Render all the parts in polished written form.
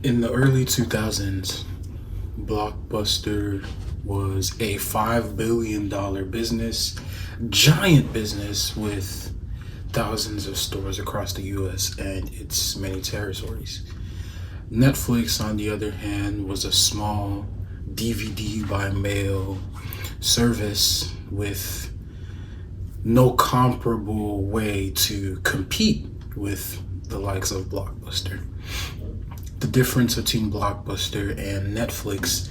In the early 2000s, Blockbuster was a $5 billion business, giant business with thousands of stores across the US and its many territories. Netflix, on the other hand, was a small DVD by mail service with no comparable way to compete with the likes of Blockbuster. The difference between Blockbuster and Netflix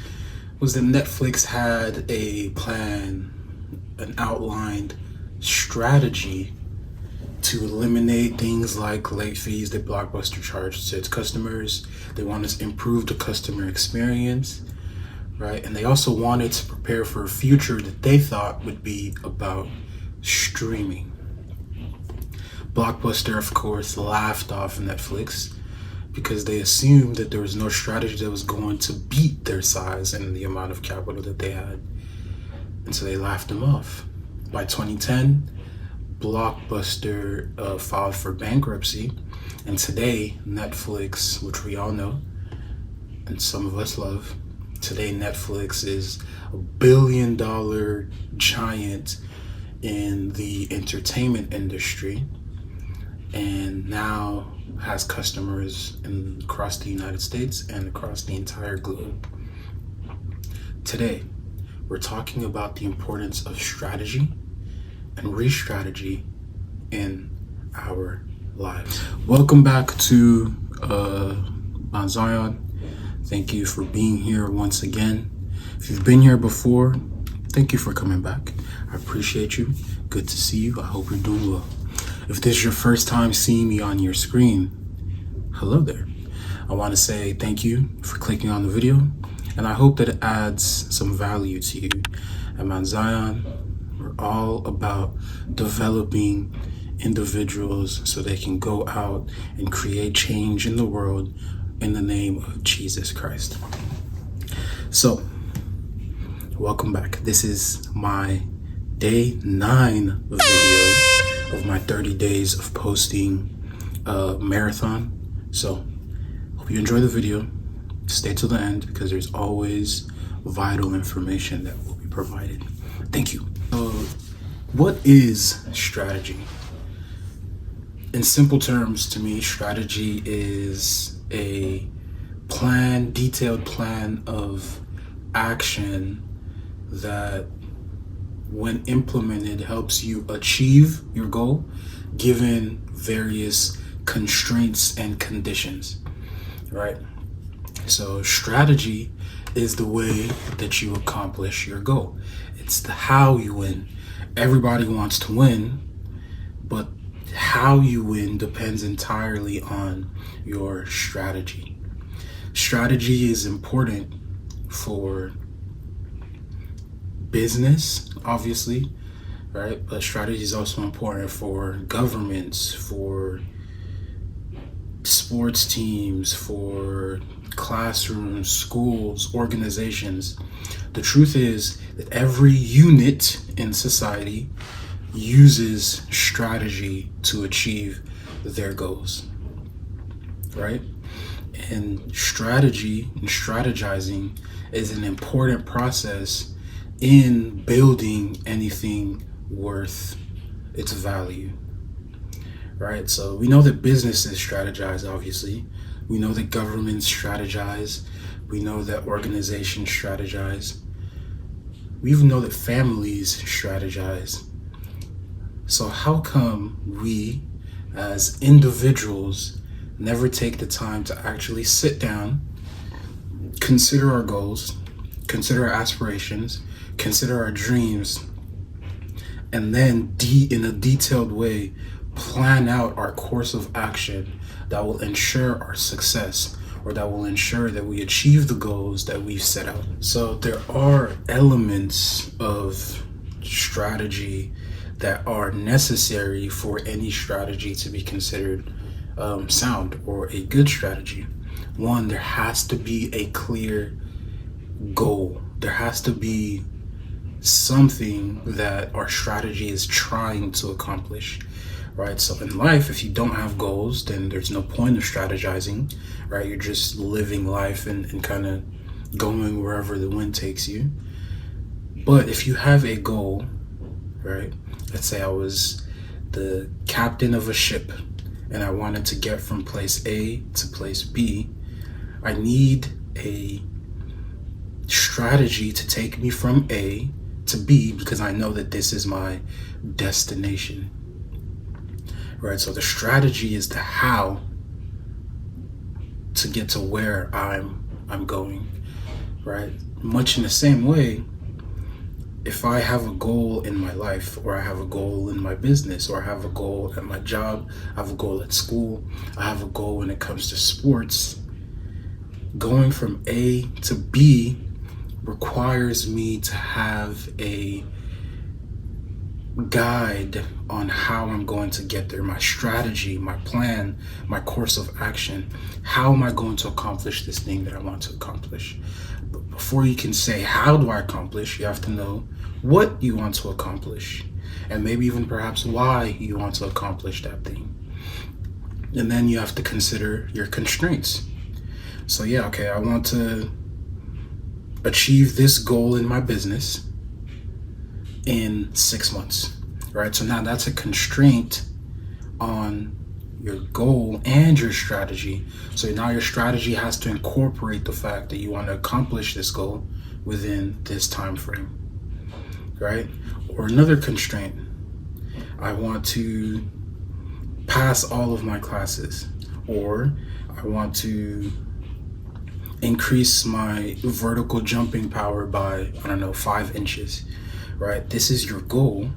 was that Netflix had a plan, an outlined strategy to eliminate things like late fees that Blockbuster charged to its customers. They wanted to improve the customer experience, right? And they also wanted to prepare for a future that they thought would be about streaming. Blockbuster, of course, laughed off Netflix because they assumed that there was no strategy that was going to beat their size and the amount of capital that they had. And so they laughed them off. By 2010, Blockbuster filed for bankruptcy. And today, Netflix, which we all know, and some of us love, today Netflix is a $1 billion giant in the entertainment industry and now has customers across the United States and across the entire globe. Today, we're talking about the importance of strategy and re-strategy in our lives. Welcome back to Mount Zion. Thank you for being here once again. If you've been here before, thank you for coming back. I appreciate you. Good to see you. I hope you're doing well. If this is your first time seeing me on your screen, hello there. I want to say thank you for clicking on the video, and I hope that it adds some value to you. At Mount Zion, we're all about developing individuals so they can go out and create change in the world in the name of Jesus Christ. So, welcome back. This is my day 9 video of my 30 days of posting marathon. So, hope you enjoy the video. Stay till the end because there's always vital information that will be provided. Thank you. What is strategy? In simple terms, to me, strategy is a plan, detailed plan of action that, when implemented, helps you achieve your goal given various constraints and conditions, right? So strategy is the way that you accomplish your goal. It's the how you win. Everybody wants to win, but how you win depends entirely on your strategy. Strategy is important for business, obviously, right? But strategy is also important for governments, for sports teams, for classrooms, schools, organizations. The truth is that every unit in society uses strategy to achieve their goals, right? And strategy and strategizing is an important process in building anything worth its value, right? So we know that businesses strategize, obviously. We know that governments strategize. We know that organizations strategize. We even know that families strategize. So how come we, as individuals, never take the time to actually sit down, consider our goals, consider our aspirations, consider our dreams, and then in a detailed way, plan out our course of action that will ensure our success, or that will ensure that we achieve the goals that we've set out. So there are elements of strategy that are necessary for any strategy to be considered sound or a good strategy. One, there has to be a clear goal. There has to be something that our strategy is trying to accomplish, right? So in life, if you don't have goals, then there's no point of strategizing, right? You're just living life and kind of going wherever the wind takes you. But if you have a goal, right? Let's say I was the captain of a ship and I wanted to get from place A to place B. I need a strategy to take me from A to B because I know that this is my destination, right? So the strategy is the how to get to where I'm going, right? Much in the same way, if I have a goal in my life, or I have a goal in my business, or I have a goal at my job, I have a goal at school, I have a goal when it comes to sports, going from A to B requires me to have a guide on how I'm going to get there, my strategy, my plan, my course of action. How am I going to accomplish this thing that I want to accomplish? But before you can say, how do I accomplish, you have to know what you want to accomplish, and maybe even perhaps why you want to accomplish that thing. And then you have to consider your constraints. So yeah, okay, I want to achieve this goal in my business in 6 months, right? So now that's a constraint on your goal and your strategy. So now your strategy has to incorporate the fact that you want to accomplish this goal within this time frame, right? Or another constraint, I want to pass all of my classes, or I want to increase my vertical jumping power by, 5 inches, right? This is your goal,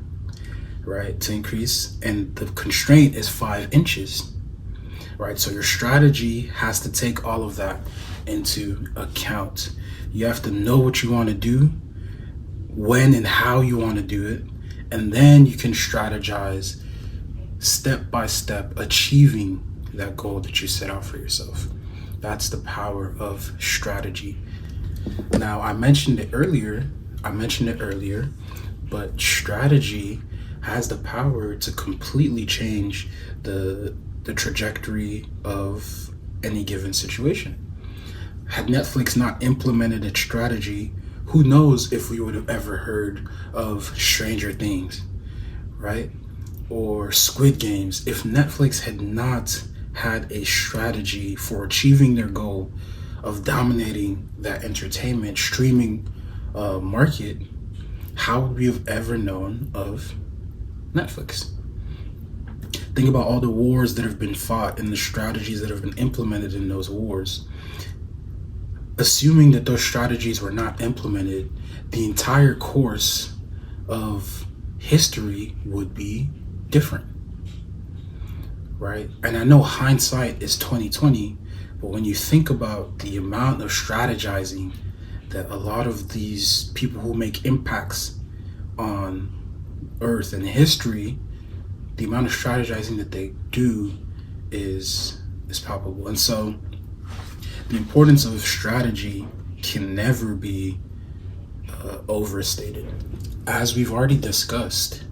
right? To increase, and the constraint is 5 inches, right? So your strategy has to take all of that into account. You have to know what you want to do, when and how you want to do it, and then you can strategize step by step, achieving that goal that you set out for yourself. That's the power of strategy. Now, I mentioned it earlier, but strategy has the power to completely change the trajectory of any given situation. Had Netflix not implemented its strategy, who knows if we would have ever heard of Stranger Things, right? Or Squid Games. If Netflix had not had a strategy for achieving their goal of dominating that entertainment streaming market, how would we have ever known of Netflix? Think about all the wars that have been fought and the strategies that have been implemented in those wars. Assuming that those strategies were not implemented, the entire course of history would be different, right? And I know hindsight is 2020, but when you think about the amount of strategizing that a lot of these people who make impacts on Earth and history, the amount of strategizing that they do is palpable. And so the importance of strategy can never be overstated. As we've already discussed,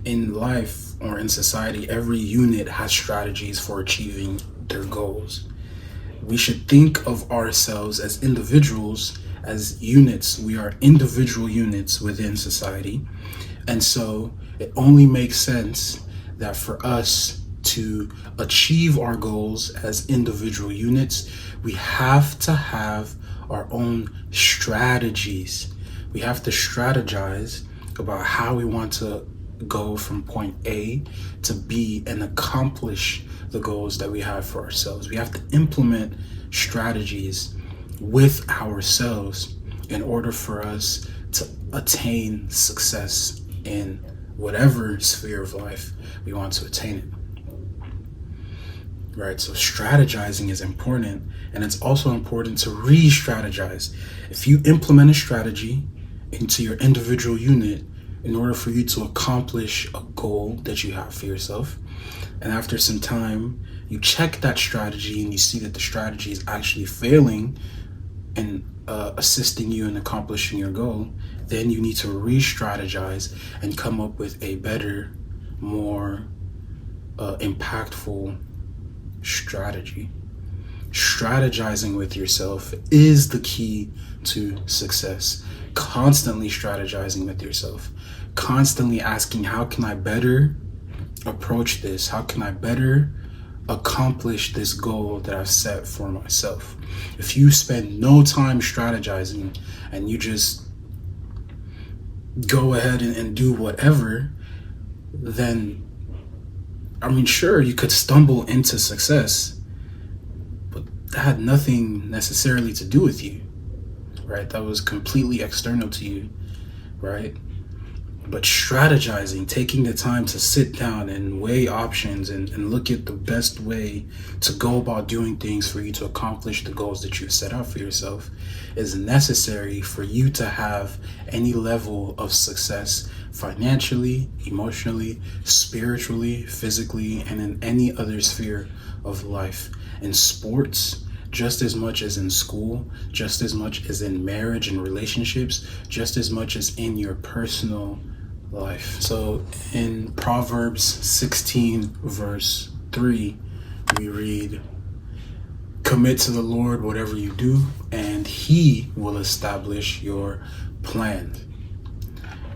in life or in society, every unit has strategies for achieving their goals. We should think of ourselves as individuals, as units. We are individual units within society. And so it only makes sense that for us to achieve our goals as individual units, we have to have our own strategies. We have to strategize about how we want to go from point A to B and accomplish the goals that we have for ourselves. We have to implement strategies with ourselves in order for us to attain success in whatever sphere of life we want to attain it. Right, so strategizing is important, and it's also important to re-strategize. If you implement a strategy into your individual unit in order for you to accomplish a goal that you have for yourself, and after some time you check that strategy and you see that the strategy is actually failing and assisting you in accomplishing your goal, then you need to re-strategize and come up with a better more impactful strategy. Strategizing with yourself is the key to success. Constantly strategizing with yourself, constantly asking, how can I better approach this? How can I better accomplish this goal that I've set for myself? If you spend no time strategizing and you just go ahead and do whatever, then, I mean, sure, you could stumble into success, but that had nothing necessarily to do with you, right? That was completely external to you, right? But strategizing, taking the time to sit down and weigh options and look at the best way to go about doing things for you to accomplish the goals that you've set out for yourself, is necessary for you to have any level of success financially, emotionally, spiritually, physically, and in any other sphere of life. In sports, just as much as in school, just as much as in marriage and relationships, just as much as in your personal life. So in Proverbs 16 verse 3, we read, "Commit to the Lord whatever you do, and he will establish your plan."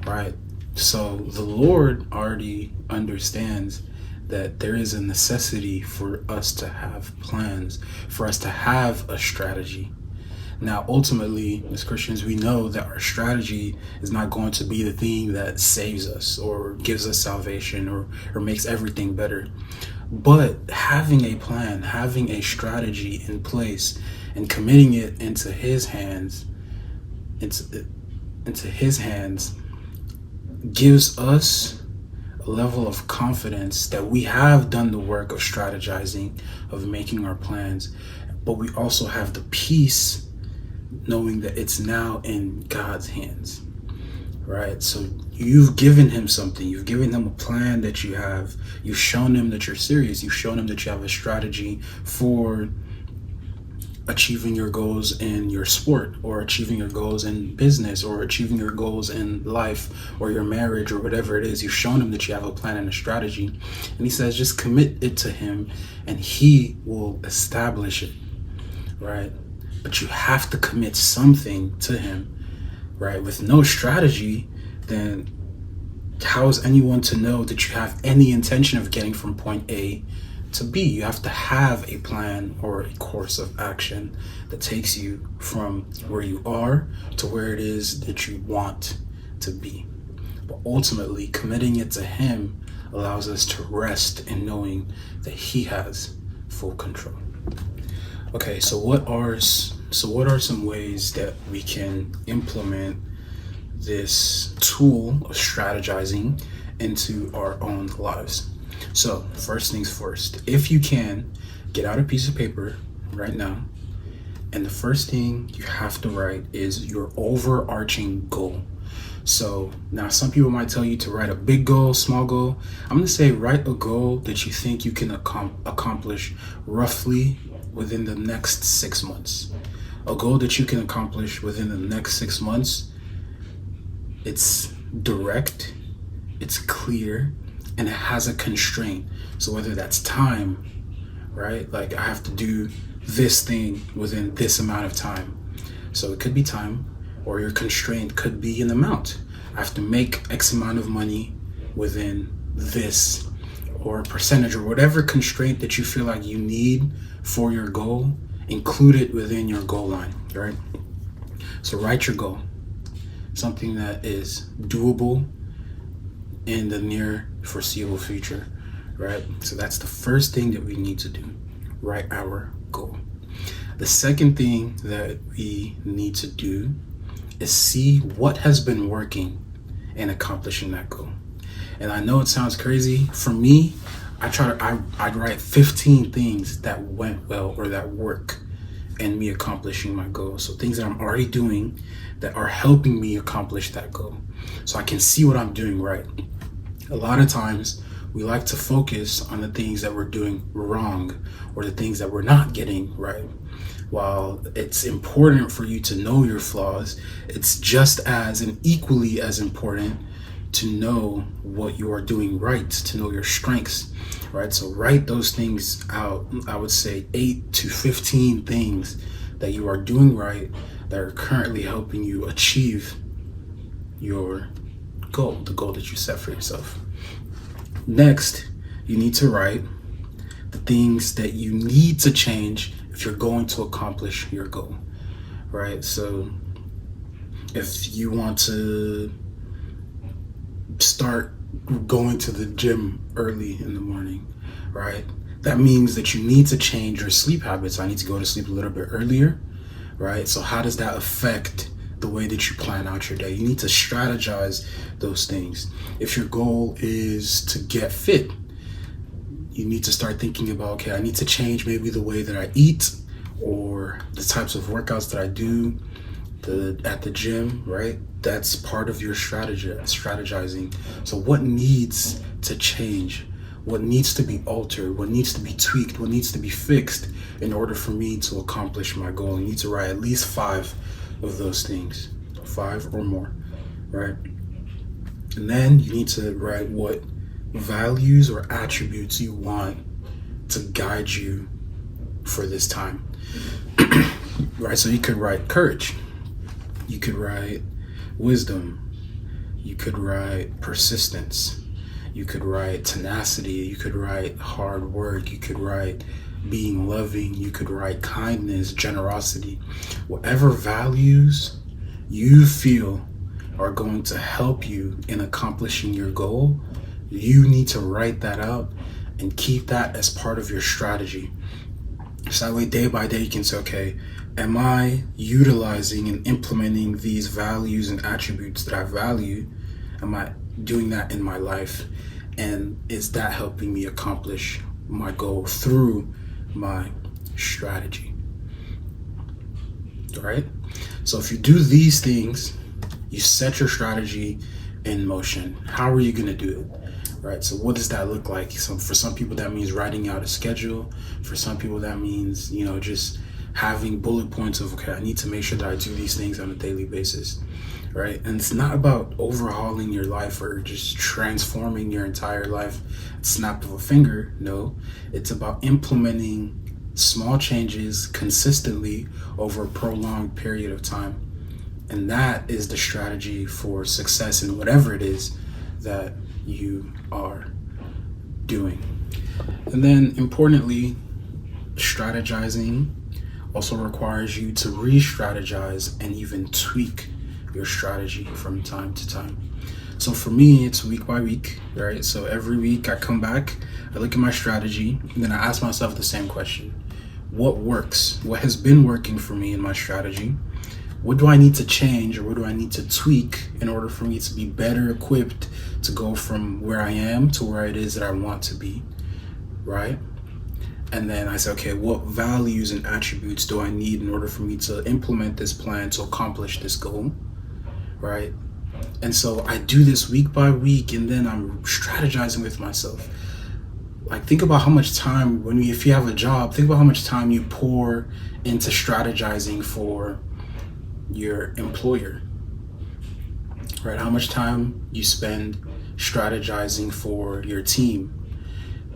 Right? So the Lord already understands that there is a necessity for us to have plans, for us to have a strategy. Now, ultimately, as Christians, we know that our strategy is not going to be the thing that saves us or gives us salvation or makes everything better. But having a plan, having a strategy in place and committing it into his hands, into his hands, gives us a level of confidence that we have done the work of strategizing, of making our plans, but we also have the peace knowing that it's now in God's hands, right? So you've given him something. You've given him a plan that you have. You've shown him that you're serious. You've shown him that you have a strategy for achieving your goals in your sport, or achieving your goals in business, or achieving your goals in life, or your marriage, or whatever it is. You've shown him that you have a plan and a strategy. And he says, just commit it to him and he will establish it, right? But you have to commit something to him, right? With no strategy, then how is anyone to know that you have any intention of getting from point A to B? You have to have a plan or a course of action that takes you from where you are to where it is that you want to be. But ultimately, committing it to him allows us to rest in knowing that he has full control. Okay, so what are some ways that we can implement this tool of strategizing into our own lives? So first things first, if you can, get out a piece of paper right now, and the first thing you have to write is your overarching goal. So now some people might tell you to write a big goal, small goal. I'm going to say write a goal that you think you can accomplish roughly within the next 6 months. A goal that you can accomplish within the next 6 months. It's direct, it's clear, and it has a constraint. So whether that's time, right? Like I have to do this thing within this amount of time. So it could be time, or your constraint could be an amount. I have to make X amount of money within this, or a percentage, or whatever constraint that you feel like you need for your goal, include it within your goal line, right? So write your goal, something that is doable in the near foreseeable future, right? So that's the first thing that we need to do, write our goal. The second thing that we need to do is see what has been working in accomplishing that goal. And I know it sounds crazy. For me, I'd write 15 things that went well or that work in me accomplishing my goal. So things that I'm already doing that are helping me accomplish that goal, so I can see what I'm doing right. A lot of times we like to focus on the things that we're doing wrong or the things that we're not getting right. While it's important for you to know your flaws, it's just as and equally as important to know what you are doing right, to know your strengths, right? So write those things out. I would say 8 to 15 things that you are doing right that are currently helping you achieve your goal, the goal that you set for yourself. Next, you need to write the things that you need to change if you're going to accomplish your goal, right? So if you want to start going to the gym early in the morning, right? That means that you need to change your sleep habits. I need to go to sleep a little bit earlier, right? So how does that affect the way that you plan out your day? You need to strategize those things. If your goal is to get fit, you need to start thinking about, okay, I need to change maybe the way that I eat or the types of workouts that I do at the gym, right? That's part of your strategizing. So what needs to change? What needs to be altered? What needs to be tweaked? What needs to be fixed in order for me to accomplish my goal? You need to write at least 5 of those things, 5 or more, right? And then you need to write what values or attributes you want to guide you for this time, right? So you could write courage, you could write wisdom, you could write persistence, you could write tenacity, you could write hard work, you could write being loving, you could write kindness, generosity. Whatever values you feel are going to help you in accomplishing your goal, you need to write that out and keep that as part of your strategy. So that way, day by day, you can say, okay, am I utilizing and implementing these values and attributes that I value? Am I doing that in my life? And is that helping me accomplish my goal through my strategy? All right? So if you do these things, you set your strategy in motion. How are you going to do it? Right? So what does that look like? So for some people, that means writing out a schedule. For some people, that means, just having bullet points of, okay, I need to make sure that I do these things on a daily basis, right? And it's not about overhauling your life or just transforming your entire life at the snap of a finger. No, it's about implementing small changes consistently over a prolonged period of time. And that is the strategy for success in whatever it is that you are doing. And then importantly, strategizing also requires you to re-strategize and even tweak your strategy from time to time. So for me, it's week by week, right? So every week I come back, I look at my strategy, and then I ask myself the same question. What works? What has been working for me in my strategy? What do I need to change, or what do I need to tweak in order for me to be better equipped to go from where I am to where it is that I want to be, right? And then I say, okay, what values and attributes do I need in order for me to implement this plan to accomplish this goal, right? And so I do this week by week, and then I'm strategizing with myself. Like, think about how much time, if you have a job, think about how much time you pour into strategizing for your employer, right? How much time you spend strategizing for your team.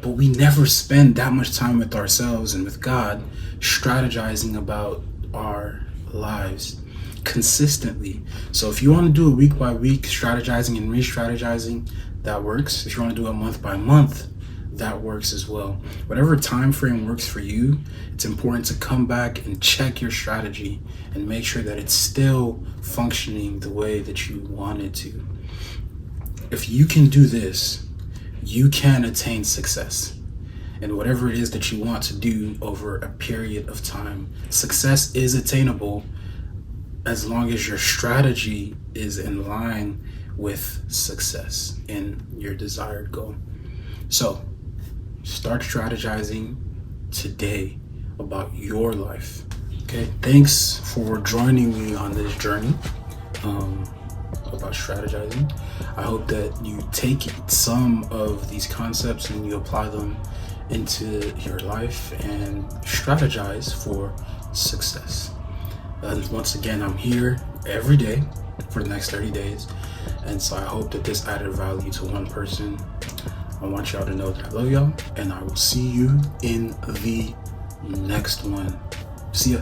But we never spend that much time with ourselves and with God strategizing about our lives consistently. So if you want to do it week by week, strategizing and re-strategizing, that works. If you want to do it month by month, that works as well. Whatever time frame works for you, it's important to come back and check your strategy and make sure that it's still functioning the way that you want it to. If you can do this, you can attain success in whatever it is that you want to do over a period of time. Success is attainable as long as your strategy is in line with success in your desired goal. So start strategizing today about your life. Okay, thanks for joining me on this journey about strategizing. I hope that you take some of these concepts and you apply them into your life and strategize for success. Once again, I'm here every day for the next 30 days. And so I hope that this added value to one person. I want y'all to know that I love y'all, and I will see you in the next one. See ya.